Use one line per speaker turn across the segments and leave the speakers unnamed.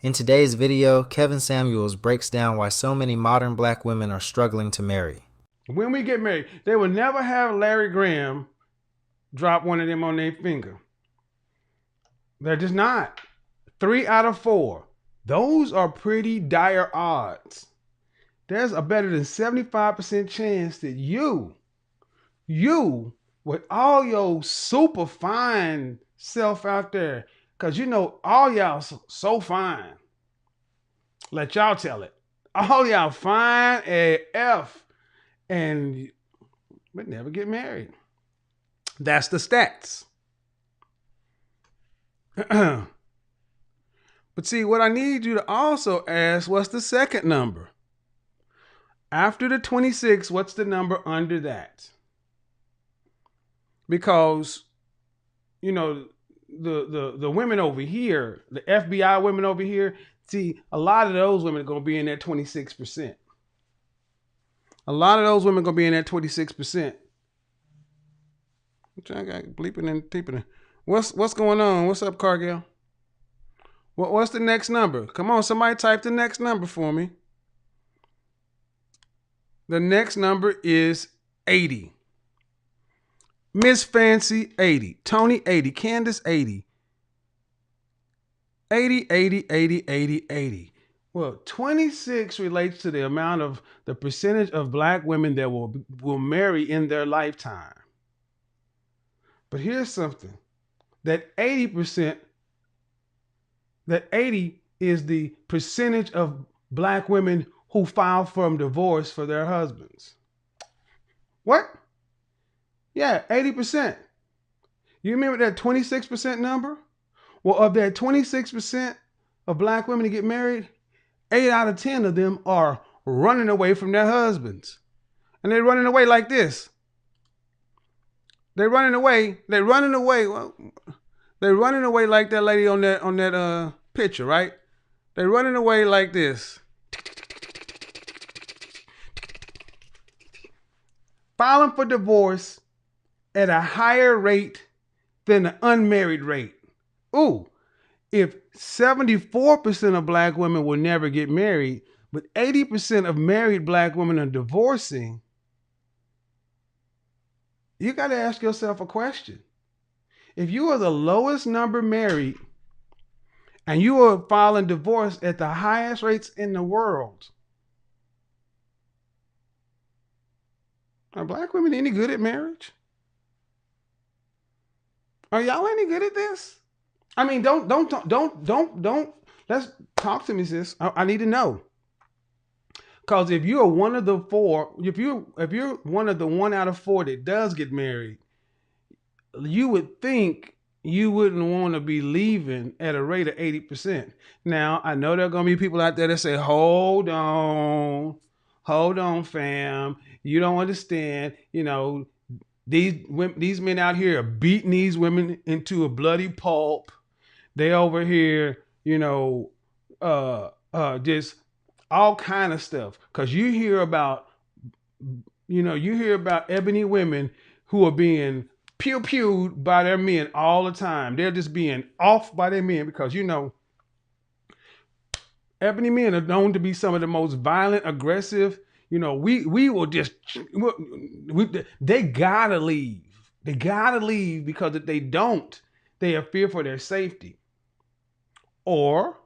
In today's video, Kevin Samuels breaks down why so many modern black women are struggling to marry.
When we get married, they will never have Larry Graham drop one of them on their finger. They're just not. 3 out of 4. Those are pretty dire odds. There's a better than 75% chance that you, with all your super fine self out there, because you know all y'all so fine. Let y'all tell it. All y'all fine AF and but never get married. That's the stats. But see, what I need you to also ask, what's the second number? After the 26, what's the number under that? Because, you know, the women over here, the FBI women over here, see, a lot of those women are going to be in that 26%. A lot of those women are going to be in that 26%. I got bleeping and teeping. What's going on? What's up, Cargill? What's the next number? Come on, somebody type the next number for me. The next number is 80. Miss Fancy, 80. Tony, 80. Candace, 80. 80, 80, 80, 80, 80. Well, 26 relates to the amount of the percentage of black women that will marry in their lifetime. But here's something. That 80%, that 80 is the percentage of black women who file for divorce for their husbands. What? Yeah, 80%. You remember that 26% number? Well, of that 26% of black women that get married, 8 out of 10 of them are running away from their husbands. And they're running away like this. They're running away. Well, they're running away like that lady on that picture, right? They're running away like this. Filing for divorce at a higher rate than the unmarried rate. Ooh, if 74% of black women will never get married, but 80% of married black women are divorcing, you got to ask yourself a question. If you are the lowest number married and you are filing divorce at the highest rates in the world, are black women any good at marriage? Are y'all any good at this? I mean, don't. Let's talk to me, sis. I need to know. Because if you're one of the 4, if you're one of the 1 out of 4 that does get married, you would think you wouldn't want to be leaving at a rate of 80%. Now, I know there are going to be people out there that say, hold on, fam. You don't understand. You know, these men out here are beating these women into a bloody pulp. They over here, you know, just all kind of stuff. Because you hear about ebony women who are being pew-pewed by their men all the time. They're just being off by their men because, you know, ebony men are known to be some of the most violent, aggressive. You know, we will just, they gotta leave. They gotta leave because if they don't, they are fear for their safety. Or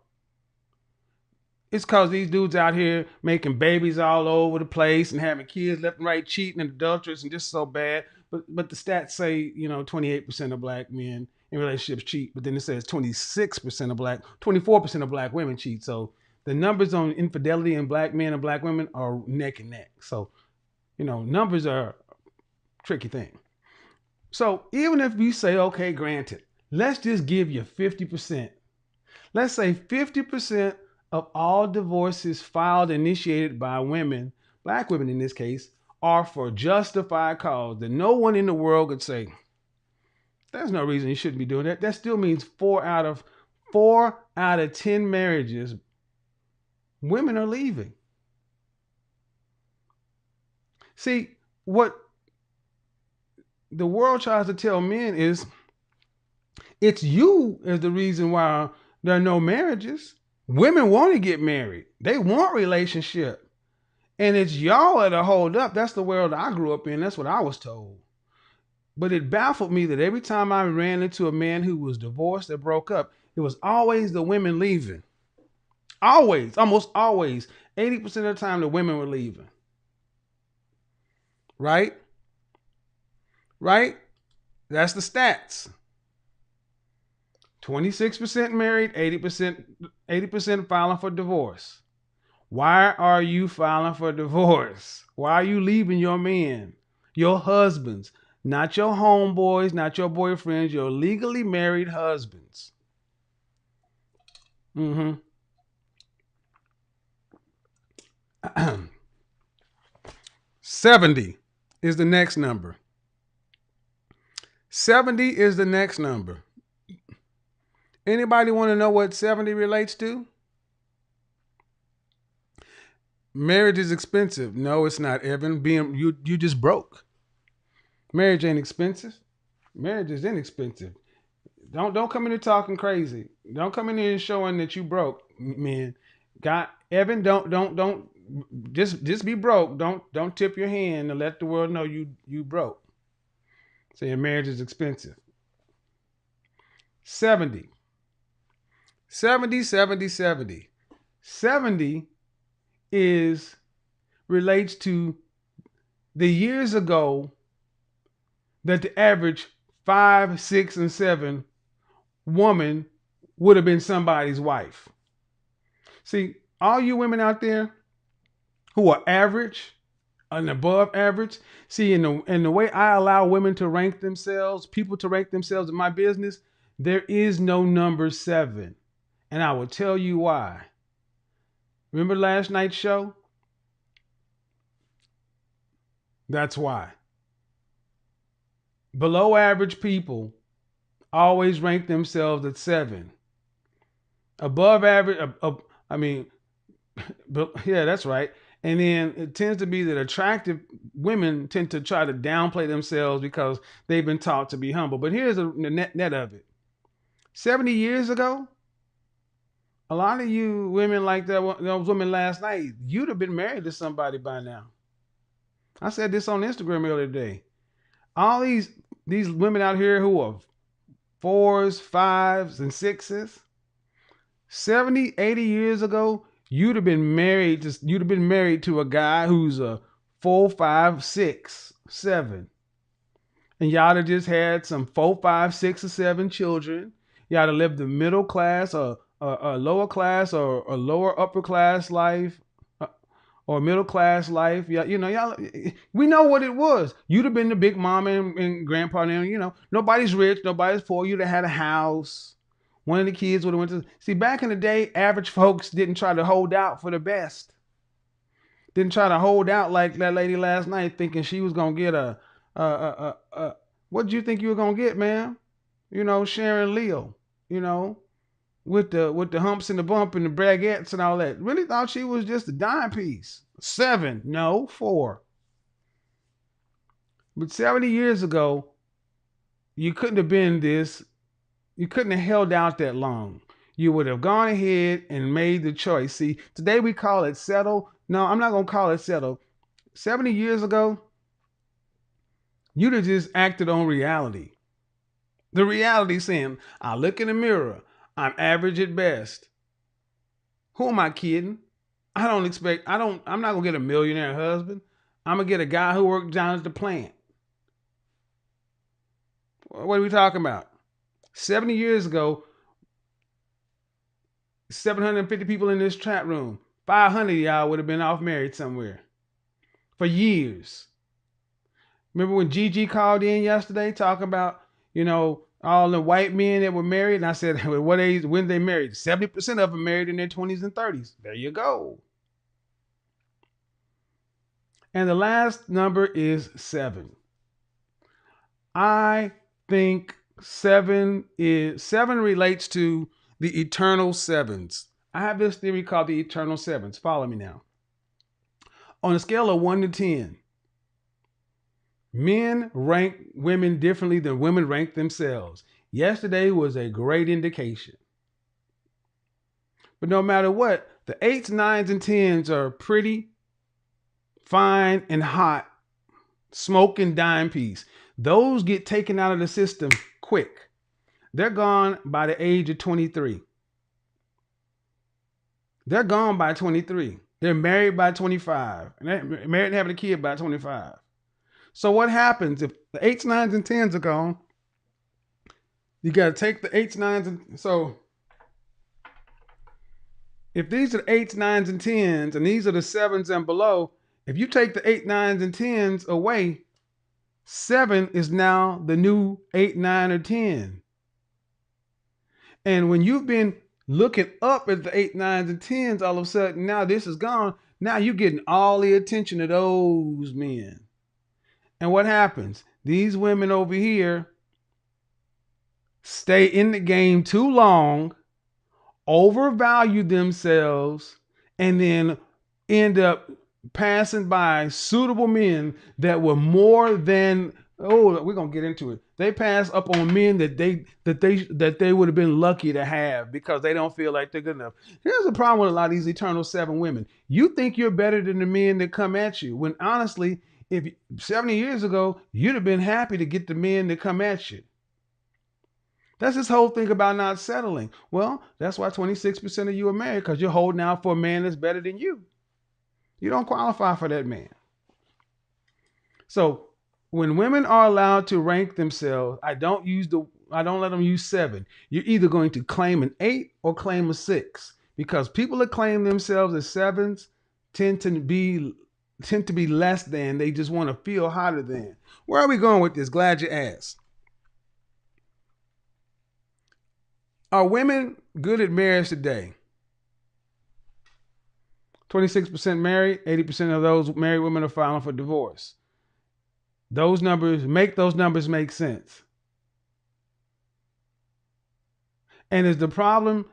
it's because these dudes out here making babies all over the place and having kids left and right, cheating and adulterous and just so bad. But the stats say, you know, 28% of black men in relationships cheat. But then it says 24% of black women cheat. So the numbers on infidelity in black men and black women are neck and neck. So, you know, numbers are a tricky thing. So even if we say, okay, granted, let's just give you 50%. Let's say 50% of all divorces filed, initiated by women, black women in this case, are for justified cause that no one in the world could say, there's no reason you shouldn't be doing that. That still means 4 out of 10 marriages, women are leaving. See, what the world tries to tell men is it's you is the reason why there are no marriages. Women want to get married. They want relationship. And it's y'all that are hold up. That's the world I grew up in. That's what I was told. But it baffled me that every time I ran into a man who was divorced or broke up, it was always the women leaving. Always, almost always. 80% of the time, the women were leaving. Right? Right? That's the stats. 26% married, 80% filing for divorce. Why are you filing for divorce? Why are you leaving your men, your husbands, not your homeboys, not your boyfriends, your legally married husbands? 70 is the next number. 70 is the next number. Anybody want to know what 70 relates to? Marriage is expensive. No, it's not, Evan. You just broke. Marriage ain't expensive. Marriage is inexpensive. Don't come in here talking crazy. Don't come in here showing that you broke, man. God, Evan, don't just be broke. Don't tip your hand and let the world know you broke. Saying marriage is expensive. 70. 70, 70, 70. 70 is relates to the years ago that the average 5, 6, and 7 woman would have been somebody's wife. See, all you women out there who are average and above average, see, in the way I allow women to rank themselves, people to rank themselves in my business, there is no number 7. And I will tell you why. Remember last night's show? That's why. Below average people always rank themselves at 7. Above average, yeah, that's right. And then it tends to be that attractive women tend to try to downplay themselves because they've been taught to be humble. But here's the net of it. 70 years ago, a lot of you women like those women last night, you'd have been married to somebody by now. I said this on Instagram earlier today. All these women out here who are 4s, 5s, and 6s, 70, 80 years ago, you'd have been married to a guy who's a 4, 5, 6, 7. And y'all have just had some 4, 5, 6, or 7 children. Y'all have lived the middle class or a lower class or a lower upper class life or middle class life. Y'all, we know what it was. You'd have been the big mama and grandpa, and nobody's rich, nobody's poor. You'd have had a house. One of the kids would have went to see. Back in the day, average folks didn't try to hold out for the best. Didn't try to hold out like that lady last night, thinking she was gonna get a what did you think you were gonna get, ma'am? Sharon Leo. With the humps and the bump and the braguettes and all that. Really thought she was just a dime piece. 7, no, 4. But 70 years ago, you couldn't have been this. You couldn't have held out that long. You would have gone ahead and made the choice. See, today we call it settle. No, I'm not going to call it settle. 70 years ago, you'd have just acted on reality. The reality saying, I look in the mirror. I'm average at best. Who am I kidding? I'm not going to get a millionaire husband. I'm going to get a guy who worked down at the plant. What are we talking about? 70 years ago, 750 people in this chat room. 500 of y'all would have been off married somewhere for years. Remember when Gigi called in yesterday talking about, all the white men that were married? And I said, what age, when they married? 70% of them married in their 20s and 30s. There you go. And the last number is 7. I think 7 relates to the eternal sevens. I have this theory called the eternal sevens. Follow me now. On a scale of 1 to 10, men rank women differently than women rank themselves. Yesterday was a great indication. But no matter what, the 8s, 9s, and 10s are pretty, fine, and hot, smoking dime piece. Those get taken out of the system quick. They're gone by the age of 23. They're gone by 23. They're married by 25. And they're married and having a kid by 25. So what happens if the 8s, 9s, and 10s are gone? You got to take the 8s, 9s, and so if these are the 8s, 9s, and 10s, and these are the 7s and below, if you take the 8, 9s, and 10s away, 7 is now the new 8, 9, or 10. And when you've been looking up at the 8, 9s, and 10s, all of a sudden now this is gone. Now you're getting all the attention of those men. And what happens? These women over here stay in the game too long, overvalue themselves, and then end up passing by suitable men that were more than, oh, we're gonna get into it. They pass up on men that they would have been lucky to have because they don't feel like they're good enough. Here's the problem with a lot of these eternal 7 women. You think you're better than the men that come at you, when honestly, if 70 years ago, you'd have been happy to get the men that come at you. That's this whole thing about not settling. Well, that's why 26% of you are married, because you're holding out for a man that's better than you. You don't qualify for that man. So when women are allowed to rank themselves, I don't let them use 7. You're either going to claim an 8 or claim a 6, because people that claim themselves as 7s tend to be less than. They just want to feel hotter than. Where are we going with this? Glad you asked. Are women good at marriage today? 26% married, 80% of those married women are filing for divorce. Those numbers make sense. And is the problem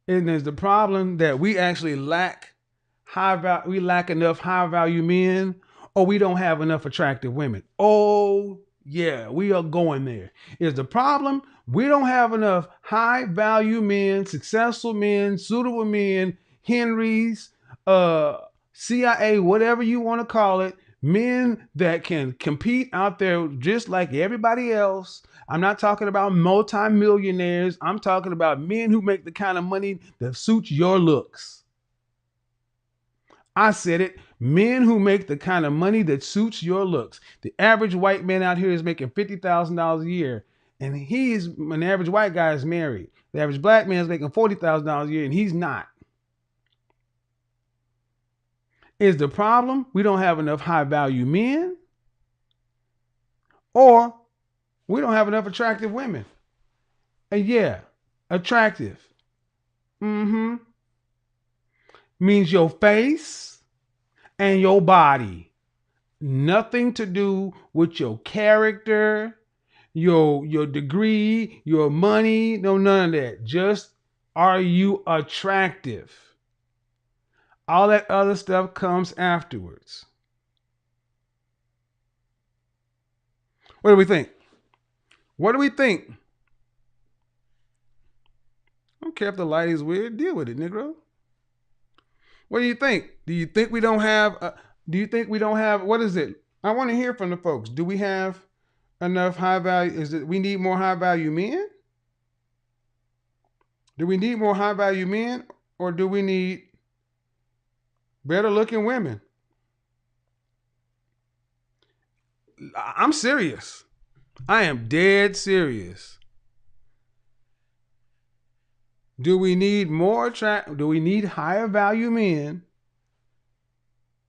that we actually lack enough high value men, or we don't have enough attractive women? Oh yeah, we are going there. Is the problem we don't have enough high value men, successful men, suitable men, Henrys, CIA, whatever you want to call it, men that can compete out there just like everybody else. I'm not talking about multimillionaires. I'm talking about men who make the kind of money that suits your looks. I said it. Men who make the kind of money that suits your looks. The average white man out here is making $50,000 a year, and an average white guy is married. The average black man is making $40,000 a year, and he's not. Is the problem we don't have enough high value men, or we don't have enough attractive women? And yeah, attractive. Means your face and your body. Nothing to do with your character, your degree, your money. No, none of that. Just, are you attractive? All that other stuff comes afterwards. What do we think? What do we think? I don't care if the light is weird. Deal with it, Negro. What do you think? Do you think we don't have? What is it? I want to hear from the folks. Do we have enough high value? Is it we need more high value men? Do we need more high value men, or do we need better looking women? I'm serious. I am dead serious. Do we need do we need higher value men?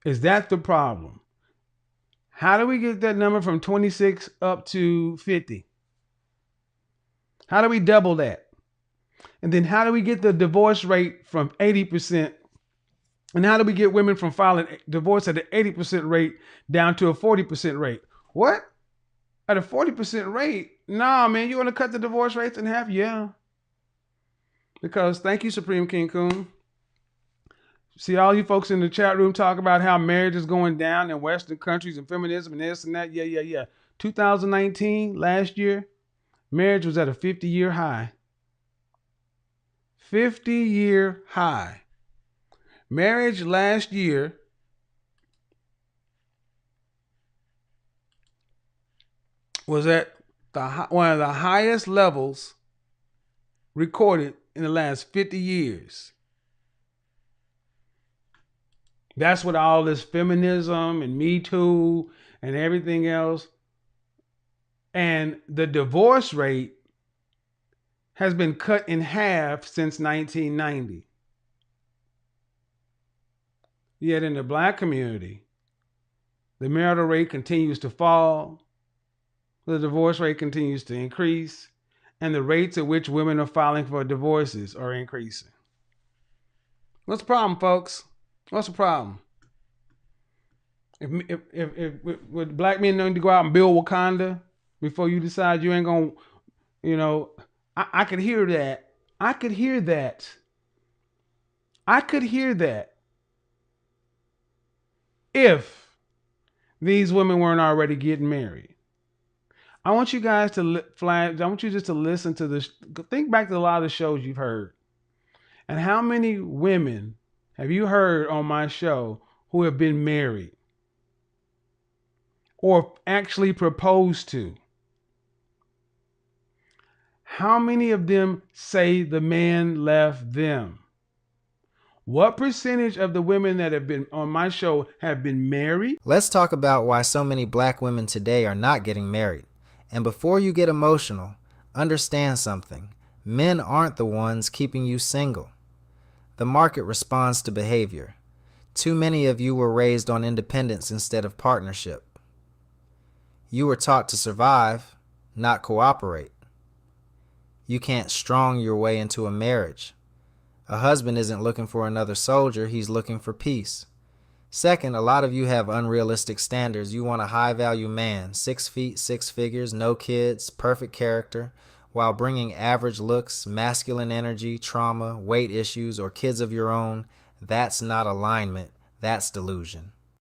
Is that the problem? How do we get that number from 26 up to 50? How do we double that? And then how do we get the divorce rate from 80%? And how do we get women from filing divorce at an 80% rate down to a 40% rate? What? At a 40% rate? Nah, man, you want to cut the divorce rates in half? Yeah. Because thank you, Supreme King Coon. See all you folks in the chat room talk about how marriage is going down in Western countries and feminism and this and that. Yeah. 2019, last year, marriage was at a 50-year high. 50-year high. Marriage last year was at one of the highest levels recorded in the last 50 years. That's what all this feminism and Me Too and everything else. And the divorce rate has been cut in half since 1990. Yet in the black community, the marital rate continues to fall, the divorce rate continues to increase, and the rates at which women are filing for divorces are increasing. What's the problem, folks? What's the problem? Would black men need to go out and build Wakanda before you decide you ain't gonna, I could hear that. I could hear that. I could hear that if these women weren't already getting married. I want you guys to I want you just to listen to this. Think back to a lot of the shows you've heard. And how many women have you heard on my show who have been married or actually proposed to? How many of them say the man left them? What percentage of the women that have been on my show have been married?
Let's talk about why so many black women today are not getting married. And before you get emotional, understand something. Men aren't the ones keeping you single. The market responds to behavior. Too many of you were raised on independence instead of partnership. You were taught to survive, not cooperate. You can't strong your way into a marriage. A husband isn't looking for another soldier, he's looking for peace. Second, a lot of you have unrealistic standards. You want a high-value man, 6 feet, 6 figures, no kids, perfect character, while bringing average looks, masculine energy, trauma, weight issues, or kids of your own. That's not alignment, that's delusion.